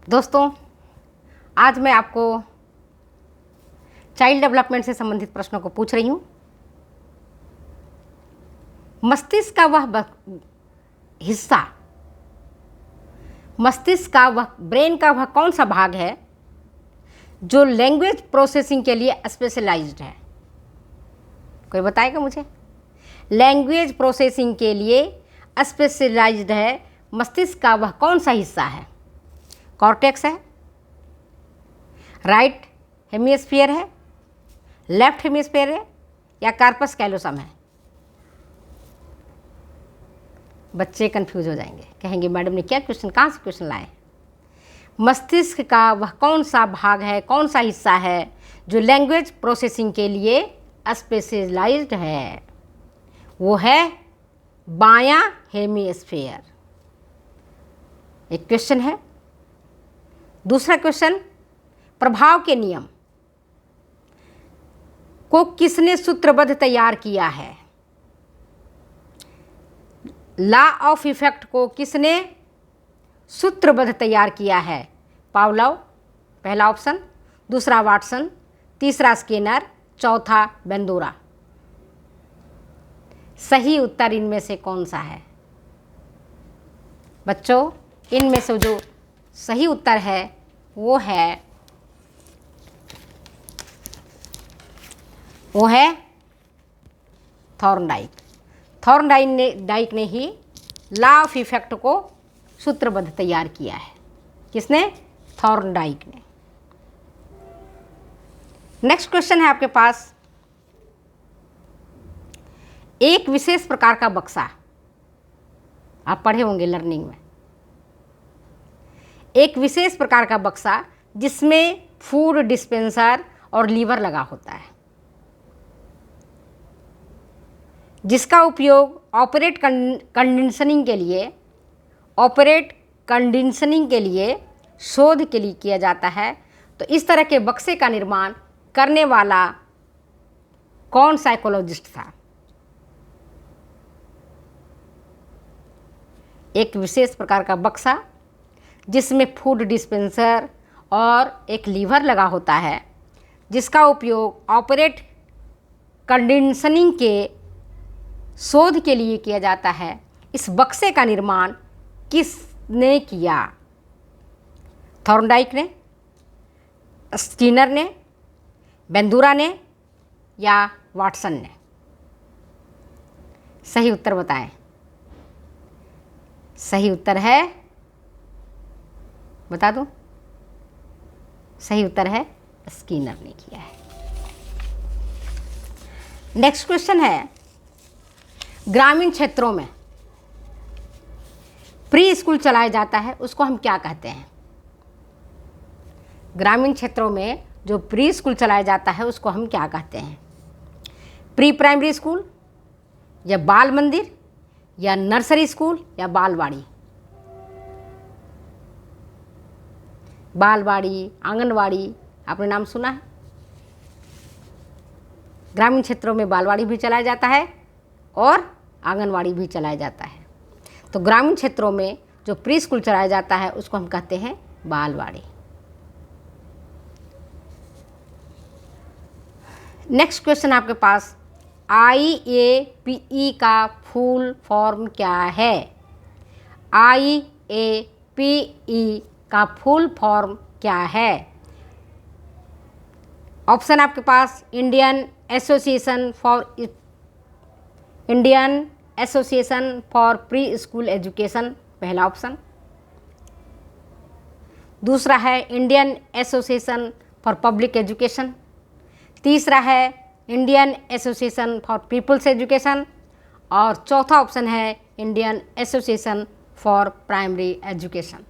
दोस्तों, आज मैं आपको चाइल्ड डेवलपमेंट से संबंधित प्रश्नों को पूछ रही हूँ। मस्तिष्क का वह हिस्सा, मस्तिष्क का वह ब्रेन का वह कौन सा भाग है जो लैंग्वेज प्रोसेसिंग के लिए स्पेशलाइज्ड है? कोई बताएगा मुझे? लैंग्वेज प्रोसेसिंग के लिए स्पेशलाइज्ड है, मस्तिष्क का वह कौन सा हिस्सा है? कॉर्टेक्स है, राइट हेमिस्फीयर है, लेफ्ट हेमिस्फीयर है, या कार्पस कैलोसम है? बच्चे कंफ्यूज हो जाएंगे, कहेंगे मैडम ने क्या क्वेश्चन, कहाँ से क्वेश्चन लाए? मस्तिष्क का वह कौन सा भाग है, कौन सा हिस्सा है जो लैंग्वेज प्रोसेसिंग के लिए स्पेशलाइज्ड है? वो है बायां हेमिस्फीयर। एक क्वेश्चन है। दूसरा क्वेश्चन, प्रभाव के नियम को किसने सूत्रबद्ध तैयार किया है? लॉ ऑफ इफेक्ट को किसने सूत्रबद्ध तैयार किया है? पावलोव, पहला ऑप्शन। दूसरा वाटसन, तीसरा स्किनर, चौथा बेंदोरा। सही उत्तर इनमें से कौन सा है? बच्चों, इनमें से जो सही उत्तर है वो है थॉर्नडाइक। थॉर्नडाइक ने ही लॉ ऑफ इफेक्ट को सूत्रबद्ध तैयार किया है। किसने? थॉर्नडाइक ने। नेक्स्ट क्वेश्चन है आपके पास। एक विशेष प्रकार का बक्सा, आप पढ़े होंगे लर्निंग में, एक विशेष प्रकार का बक्सा जिसमें फूड डिस्पेंसर और लीवर लगा होता है, जिसका उपयोग ऑपरेट कंडीशनिंग के लिए शोध के लिए किया जाता है। तो इस तरह के बक्से का निर्माण करने वाला कौन साइकोलॉजिस्ट था? एक विशेष प्रकार का बक्सा जिसमें फूड डिस्पेंसर और एक लीवर लगा होता है, जिसका उपयोग ऑपरेट कंडीशनिंग के शोध के लिए किया जाता है। इस बक्से का निर्माण किसने किया? थॉर्नडाइक ने, स्किनर ने, बेंदूरा ने, या वाटसन ने? सही उत्तर बताएं। सही उत्तर है, बता दूं? सही उत्तर है स्किनर ने किया है। नेक्स्ट क्वेश्चन है, ग्रामीण क्षेत्रों में प्री स्कूल चलाया जाता है, उसको हम क्या कहते हैं? ग्रामीण क्षेत्रों में जो प्री स्कूल चलाया जाता है उसको हम क्या कहते हैं? प्री प्राइमरी स्कूल, या बाल मंदिर, या नर्सरी स्कूल, या बालवाड़ी? बालवाड़ी, आंगनवाड़ी, आपने नाम सुना है? ग्रामीण क्षेत्रों में बालवाड़ी भी चलाया जाता है और आंगनवाड़ी भी चलाया जाता है। तो ग्रामीण क्षेत्रों में जो प्री स्कूल चलाया जाता है उसको हम कहते हैं बालवाड़ी। नेक्स्ट क्वेश्चन आपके पास, IAPE का फुल फॉर्म क्या है? IAPE का फुल फॉर्म क्या है? ऑप्शन आपके पास, Indian association for preschool education, पहला ऑप्शन। दूसरा है Indian association for public education. तीसरा है Indian association for peoples education. और चौथा ऑप्शन है Indian association for primary education.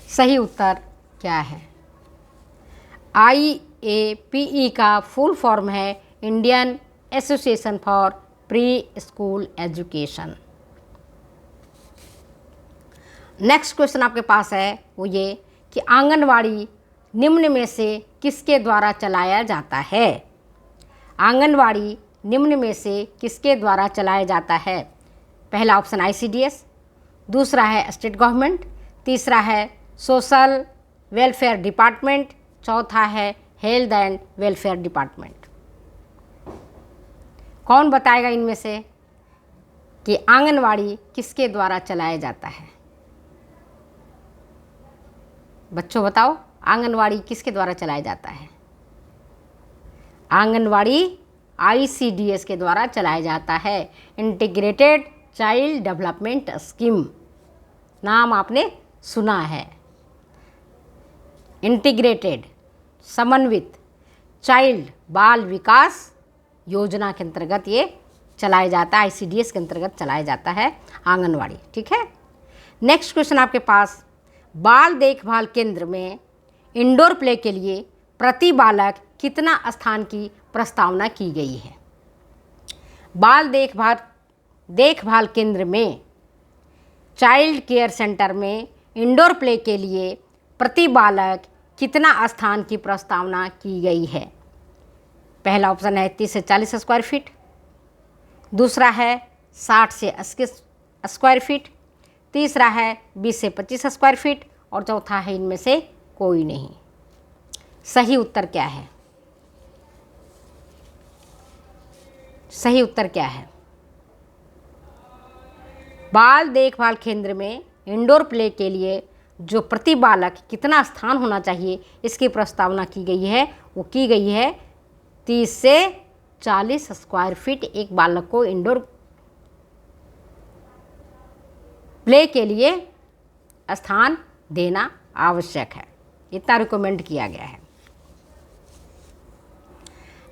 सही उत्तर क्या है? IAPE का फुल फॉर्म है Indian association for preschool education. Next question आपके पास है वो ये कि आंगनवाड़ी निम्न में से किसके द्वारा चलाया जाता है? आंगनवाड़ी निम्न में से किसके द्वारा चलाया जाता है? पहला ऑप्शन ICDS, दूसरा है स्टेट गवर्नमेंट, तीसरा है सोशल वेलफेयर डिपार्टमेंट, चौथा है हेल्थ एंड वेलफेयर डिपार्टमेंट। कौन बताएगा इनमें से कि आंगनवाड़ी किसके द्वारा चलाया जाता है? बच्चों बताओ, आंगनवाड़ी किसके द्वारा चलाया जाता है? आंगनवाड़ी ICDS के द्वारा चलाया जाता है, इंटीग्रेटेड चाइल्ड डेवलपमेंट स्कीम। नाम आपने सुना है। इंटीग्रेटेड समन्वित चाइल्ड बाल विकास योजना के अंतर्गत ये चलाया जाता है, ICDS के अंतर्गत चलाया जाता है आंगनवाड़ी। ठीक है। नेक्स्ट क्वेश्चन आपके पास, बाल देखभाल केंद्र में इंडोर प्ले के लिए प्रति बालक कितना स्थान की प्रस्तावना की गई है? बाल देखभाल केंद्र में, चाइल्ड केयर सेंटर में इंडोर प्ले के लिए प्रति बालक कितना स्थान की प्रस्तावना की गई है? पहला ऑप्शन है 30 से 40 स्क्वायर फीट, दूसरा है 60 से 80 स्क्वायर फीट, तीसरा है 20 से 25 स्क्वायर फीट और चौथा है इनमें से कोई नहीं। सही उत्तर क्या है? सही उत्तर क्या है? बाल देखभाल केंद्र में इंडोर प्ले के लिए जो प्रति बालक कितना स्थान होना चाहिए इसकी प्रस्तावना की गई है, वो की गई है 30 से 40 स्क्वायर फीट एक बालक को इंडोर प्ले के लिए स्थान देना आवश्यक है, इतना रिकमेंड किया गया है।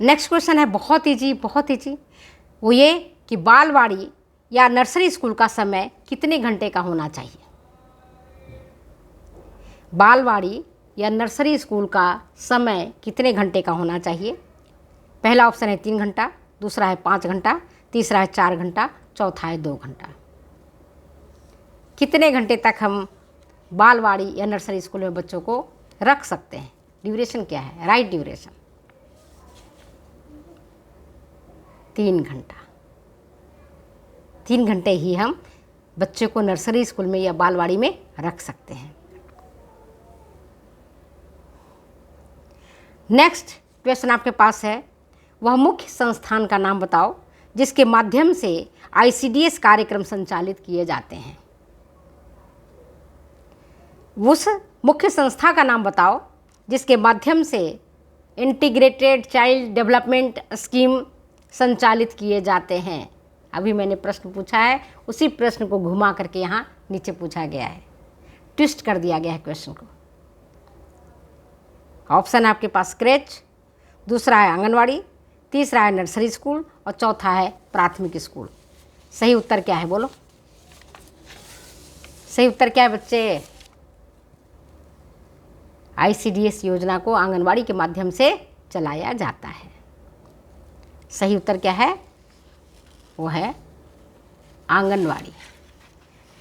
नेक्स्ट क्वेश्चन है बहुत ईजी, वो ये कि बालवाड़ी या नर्सरी स्कूल का समय कितने घंटे का होना चाहिए? बालवाड़ी या नर्सरी स्कूल का समय कितने घंटे का होना चाहिए? पहला ऑप्शन है 3 घंटा, दूसरा है 5 घंटा, तीसरा है 4 घंटा, चौथा है 2 घंटा। कितने घंटे तक हम बालवाड़ी या नर्सरी स्कूल में बच्चों को रख सकते हैं? ड्यूरेशन क्या है? राइट ड्यूरेशन 3 घंटा। 3 घंटे ही हम बच्चे को नर्सरी स्कूल में या बालवाड़ी में रख सकते हैं। नेक्स्ट क्वेश्चन आपके पास है, वह मुख्य संस्थान का नाम बताओ जिसके माध्यम से ICDS कार्यक्रम संचालित किए जाते हैं। उस मुख्य संस्था का नाम बताओ जिसके माध्यम से इंटीग्रेटेड चाइल्ड डेवलपमेंट स्कीम संचालित किए जाते हैं। अभी मैंने प्रश्न पूछा है, उसी प्रश्न को घुमा करके यहाँ नीचे पूछा गया है, ट्विस्ट कर दिया गया है क्वेश्चन को। ऑप्शन है आपके पास क्रेच, दूसरा है आंगनवाड़ी, तीसरा है नर्सरी स्कूल और चौथा है प्राथमिक स्कूल। सही उत्तर क्या है बोलो? सही उत्तर क्या है बच्चे? ICDS योजना को आंगनवाड़ी के माध्यम से चलाया जाता है। सही उत्तर क्या है? वो है आंगनवाड़ी।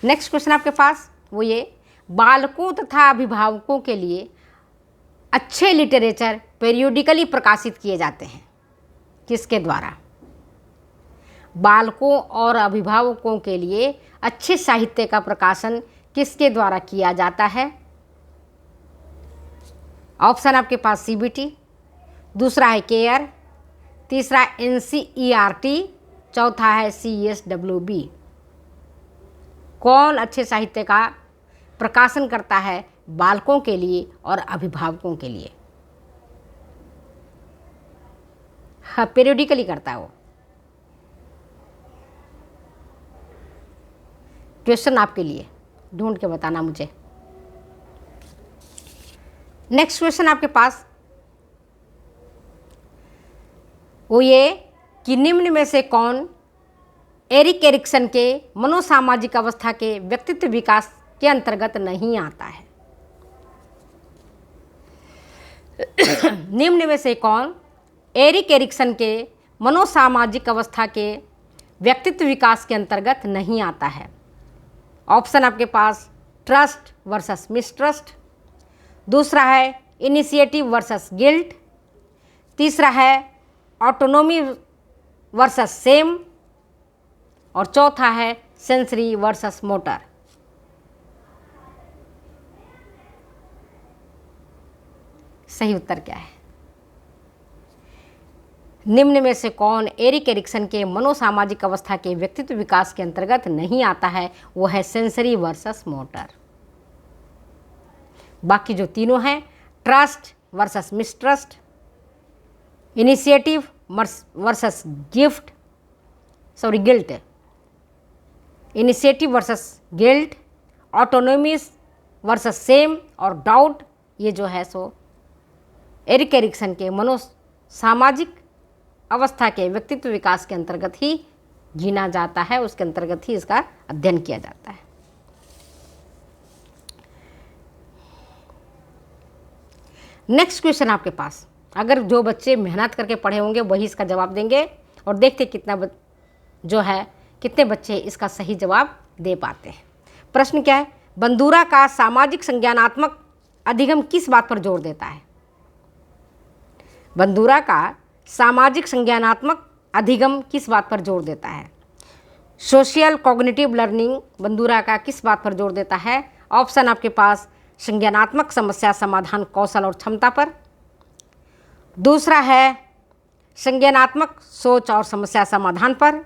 नेक्स्ट क्वेश्चन आपके पास वो ये, बालकों तथा अभिभावकों के लिए अच्छे लिटरेचर पेरियोडिकली प्रकाशित किए जाते हैं, किसके द्वारा? बालकों और अभिभावकों के लिए अच्छे साहित्य का प्रकाशन किसके द्वारा किया जाता है? ऑप्शन आपके पास CBT, दूसरा है केयर, तीसरा NCERT, चौथा है CSWB। कौन अच्छे साहित्य का प्रकाशन करता है बालकों के लिए और अभिभावकों के लिए? हाँ, पीरियडिकली करता है वो। क्वेश्चन आपके लिए, ढूंढ के बताना मुझे। नेक्स्ट क्वेश्चन आपके पास वो ये कि निम्न में से कौन एरिक एरिक्सन के मनोसामाजिक अवस्था के व्यक्तित्व विकास के अंतर्गत नहीं आता है? निम्न में से कौन एरिक एरिक्सन के मनोसामाजिक अवस्था के व्यक्तित्व विकास के अंतर्गत नहीं आता है? ऑप्शन आपके पास ट्रस्ट वर्सेस मिसट्रस्ट, दूसरा है इनिशिएटिव वर्सेस गिल्ट, तीसरा है ऑटोनोमी वर्सेस सेम और चौथा है सेंसरी वर्सेस मोटर। सही उत्तर क्या है? निम्न में से कौन एरिक एरिक्सन के मनोसामाजिक अवस्था के व्यक्तित्व विकास के अंतर्गत नहीं आता है? वो है सेंसरी वर्सेस मोटर। बाकी जो तीनों हैं, trust versus mistrust, initiative versus gift, sorry guilt, initiative versus guilt, autonomous versus shame और डाउट, ये जो है सो एरिक एरिक्सन के मनोसामाजिक अवस्था के व्यक्तित्व विकास के अंतर्गत ही गिना जाता है, उसके अंतर्गत ही इसका अध्ययन किया जाता है। नेक्स्ट क्वेश्चन आपके पास, अगर जो बच्चे मेहनत करके पढ़े होंगे वही इसका जवाब देंगे, और देखते कितना जो है कितने बच्चे इसका सही जवाब दे पाते हैं। प्रश्न क्या है? बंदूरा का सामाजिक संज्ञानात्मक अधिगम किस बात पर जोर देता है? बंदूरा का सामाजिक संज्ञानात्मक अधिगम किस बात पर जोर देता है? सोशियल कॉग्निटिव लर्निंग बंदूरा का किस बात पर जोर देता है? ऑप्शन आपके पास, संज्ञानात्मक समस्या समाधान कौशल और क्षमता पर। दूसरा है संज्ञानात्मक सोच और समस्या समाधान पर।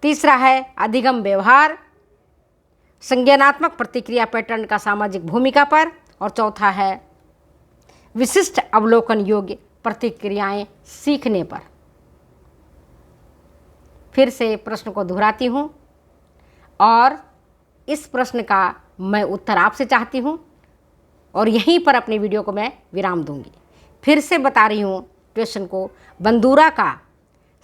तीसरा है अधिगम व्यवहार, संज्ञानात्मक प्रतिक्रिया पैटर्न का सामाजिक भूमिका पर। और चौथा है विशिष्ट अवलोकन योग्य प्रतिक्रियाएं सीखने पर। फिर से प्रश्न को दोहराती हूँ और इस प्रश्न का मैं उत्तर आपसे चाहती हूँ और यहीं पर अपने वीडियो को मैं विराम दूंगी। फिर से बता रही हूँ क्वेश्चन को, बंदूरा का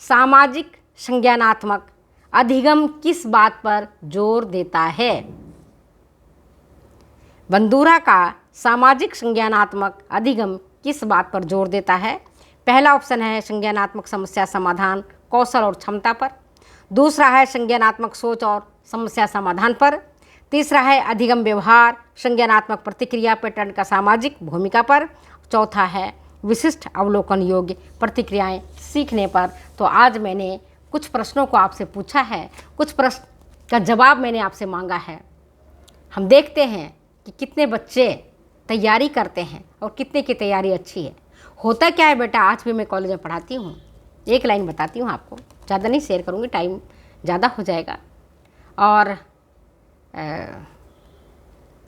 सामाजिक संज्ञानात्मक अधिगम किस बात पर जोर देता है? बंदूरा का सामाजिक संज्ञानात्मक अधिगम किस बात पर जोर देता है? पहला ऑप्शन है संज्ञानात्मक समस्या समाधान कौशल और क्षमता पर। दूसरा है संज्ञानात्मक सोच और समस्या समाधान पर। तीसरा है अधिगम व्यवहार संज्ञानात्मक प्रतिक्रिया पैटर्न का सामाजिक भूमिका पर। चौथा है विशिष्ट अवलोकन योग्य प्रतिक्रियाएं सीखने पर। तो आज मैंने कुछ प्रश्नों को आपसे पूछा है, कुछ प्रश्न का जवाब मैंने आपसे मांगा है। हम देखते हैं कि कितने बच्चे तैयारी करते हैं और कितने की तैयारी अच्छी है। होता क्या है बेटा, आज भी मैं कॉलेज में पढ़ाती हूँ, एक लाइन बताती हूँ आपको, ज़्यादा नहीं शेयर करूँगी, टाइम ज़्यादा हो जाएगा। और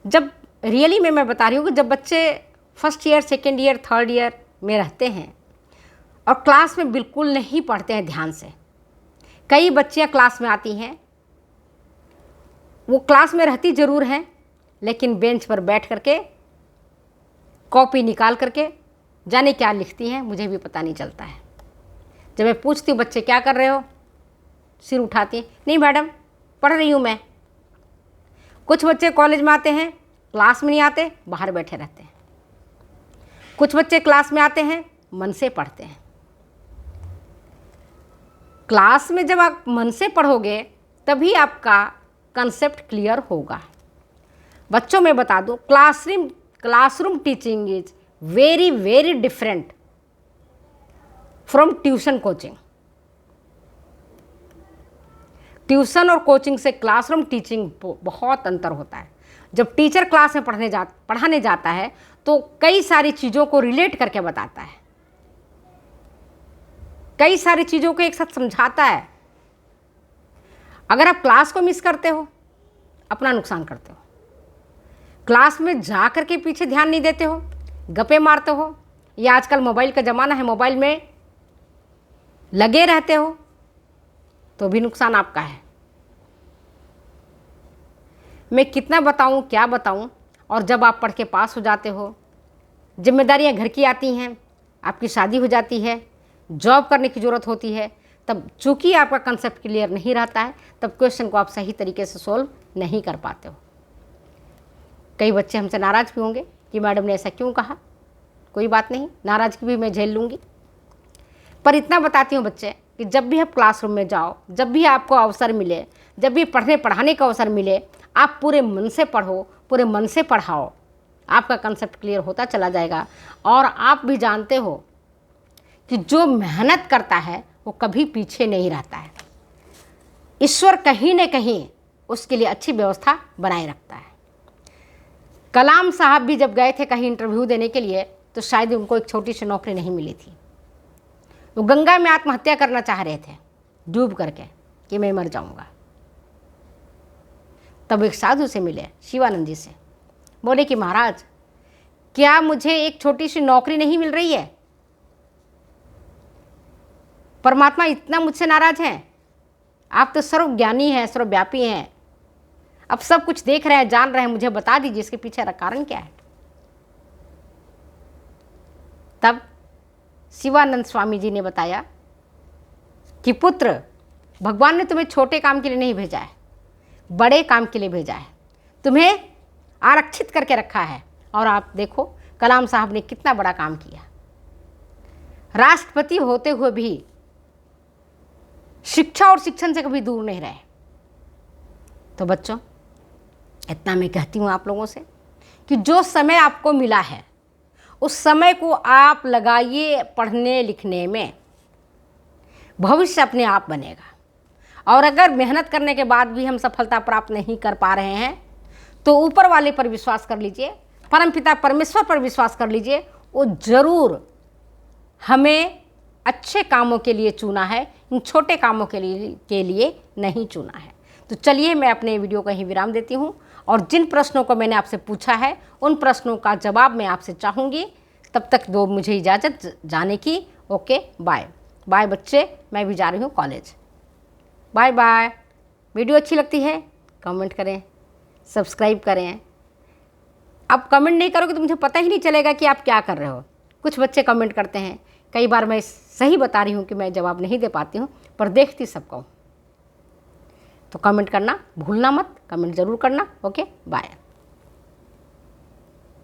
जब रियली में मैं बता रही हूँ कि जब बच्चे first year second year third year में रहते हैं और क्लास में बिल्कुल नहीं पढ़ते हैं ध्यान से, कई बच्चियाँ क्लास में आती हैं, वो क्लास में रहती ज़रूर हैं लेकिन बेंच पर बैठ करके कॉपी निकाल करके जाने क्या लिखती हैं, मुझे भी पता नहीं चलता है। जब मैं पूछती हूँ बच्चे क्या कर रहे हो, सिर उठाती हैं, नहीं मैडम पढ़ रही हूँ मैं। कुछ बच्चे कॉलेज में आते हैं, क्लास में नहीं आते, बाहर बैठे रहते हैं। कुछ बच्चे क्लास में आते हैं, मन से पढ़ते हैं। क्लास में जब आप मन से पढ़ोगे तभी आपका कंसेप्ट क्लियर होगा। बच्चों में बता दूं, classroom teaching is very very different from tuition coaching. Tuition और कोचिंग से क्लासरूम टीचिंग बहुत अंतर होता है। जब टीचर क्लास में पढ़ाने जाता है तो कई सारी चीज़ों को रिलेट करके बताता है, कई सारी चीज़ों को एक साथ समझाता है। अगर आप क्लास को मिस करते हो, अपना नुकसान करते हो। क्लास में जा कर के पीछे ध्यान नहीं देते हो, गप्पे मारते हो, या आजकल मोबाइल का ज़माना है, मोबाइल में लगे रहते हो, तो भी नुकसान आपका है। मैं कितना बताऊं, क्या बताऊं। और जब आप पढ़ के पास हो जाते हो, जिम्मेदारियां घर की आती हैं, आपकी शादी हो जाती है, जॉब करने की ज़रूरत होती है, तब चूँकि आपका कंसेप्ट क्लियर नहीं रहता है, तब क्वेश्चन को आप सही तरीके से सोल्व नहीं कर पाते हो। कई बच्चे हमसे नाराज़ भी होंगे कि मैडम ने ऐसा क्यों कहा। कोई बात नहीं, नाराज़गी भी मैं झेल लूँगी। पर इतना बताती हूँ बच्चे कि जब भी आप क्लासरूम में जाओ, जब भी आपको अवसर मिले, जब भी पढ़ाने का अवसर मिले, आप पूरे मन से पढ़ो, पूरे मन से पढ़ाओ। आपका कंसेप्ट क्लियर होता चला जाएगा। और आप भी जानते हो कि जो मेहनत करता है वो कभी पीछे नहीं रहता है। ईश्वर कहीं न कहीं उसके लिए अच्छी व्यवस्था बनाए रखता है। कलाम साहब भी जब गए थे कहीं इंटरव्यू देने के लिए, तो शायद उनको एक छोटी सी नौकरी नहीं मिली थी। वो गंगा में आत्महत्या करना चाह रहे थे डूब करके कि मैं मर जाऊंगा। तब एक साधु से मिले, शिवानंद जी से, बोले कि महाराज क्या मुझे एक छोटी सी नौकरी नहीं मिल रही है? परमात्मा इतना मुझसे नाराज है? आप तो सर्वज्ञानी हैं, सर्वव्यापी हैं, अब सब कुछ देख रहे हैं, जान रहे हैं, मुझे बता दीजिए इसके पीछे का कारण क्या है। तब शिवानंद स्वामी जी ने बताया कि पुत्र, भगवान ने तुम्हें छोटे काम के लिए नहीं भेजा है, बड़े काम के लिए भेजा है, तुम्हें आरक्षित करके रखा है। और आप देखो कलाम साहब ने कितना बड़ा काम किया, राष्ट्रपति होते हुए भी शिक्षा और शिक्षण से कभी दूर नहीं रहे। तो बच्चों, इतना मैं कहती हूँ आप लोगों से कि जो समय आपको मिला है उस समय को आप लगाइए पढ़ने लिखने में, भविष्य अपने आप बनेगा। और अगर मेहनत करने के बाद भी हम सफलता प्राप्त नहीं कर पा रहे हैं तो ऊपर वाले पर विश्वास कर लीजिए, परमपिता परमेश्वर पर विश्वास कर लीजिए, वो जरूर हमें अच्छे कामों के लिए चुना है, इन छोटे कामों के लिए नहीं चुना है। तो चलिए मैं अपने वीडियो को यहीं विराम देती हूँ और जिन प्रश्नों को मैंने आपसे पूछा है उन प्रश्नों का जवाब मैं आपसे चाहूँगी। तब तक दो मुझे इजाज़त जाने की। ओके, बाय बाय बच्चे, मैं भी जा रही हूँ कॉलेज। Bye bye. वीडियो अच्छी लगती है कमेंट करें, सब्सक्राइब करें। आप कमेंट नहीं करोगे तो मुझे पता ही नहीं चलेगा कि आप क्या कर रहे हो। कुछ बच्चे कमेंट करते हैं, कई बार मैं सही बता रही हूँ कि मैं जवाब नहीं दे पाती हूँ, पर देखती सबको। तो कमेंट करना भूलना मत, कमेंट ज़रूर करना। Okay, bye.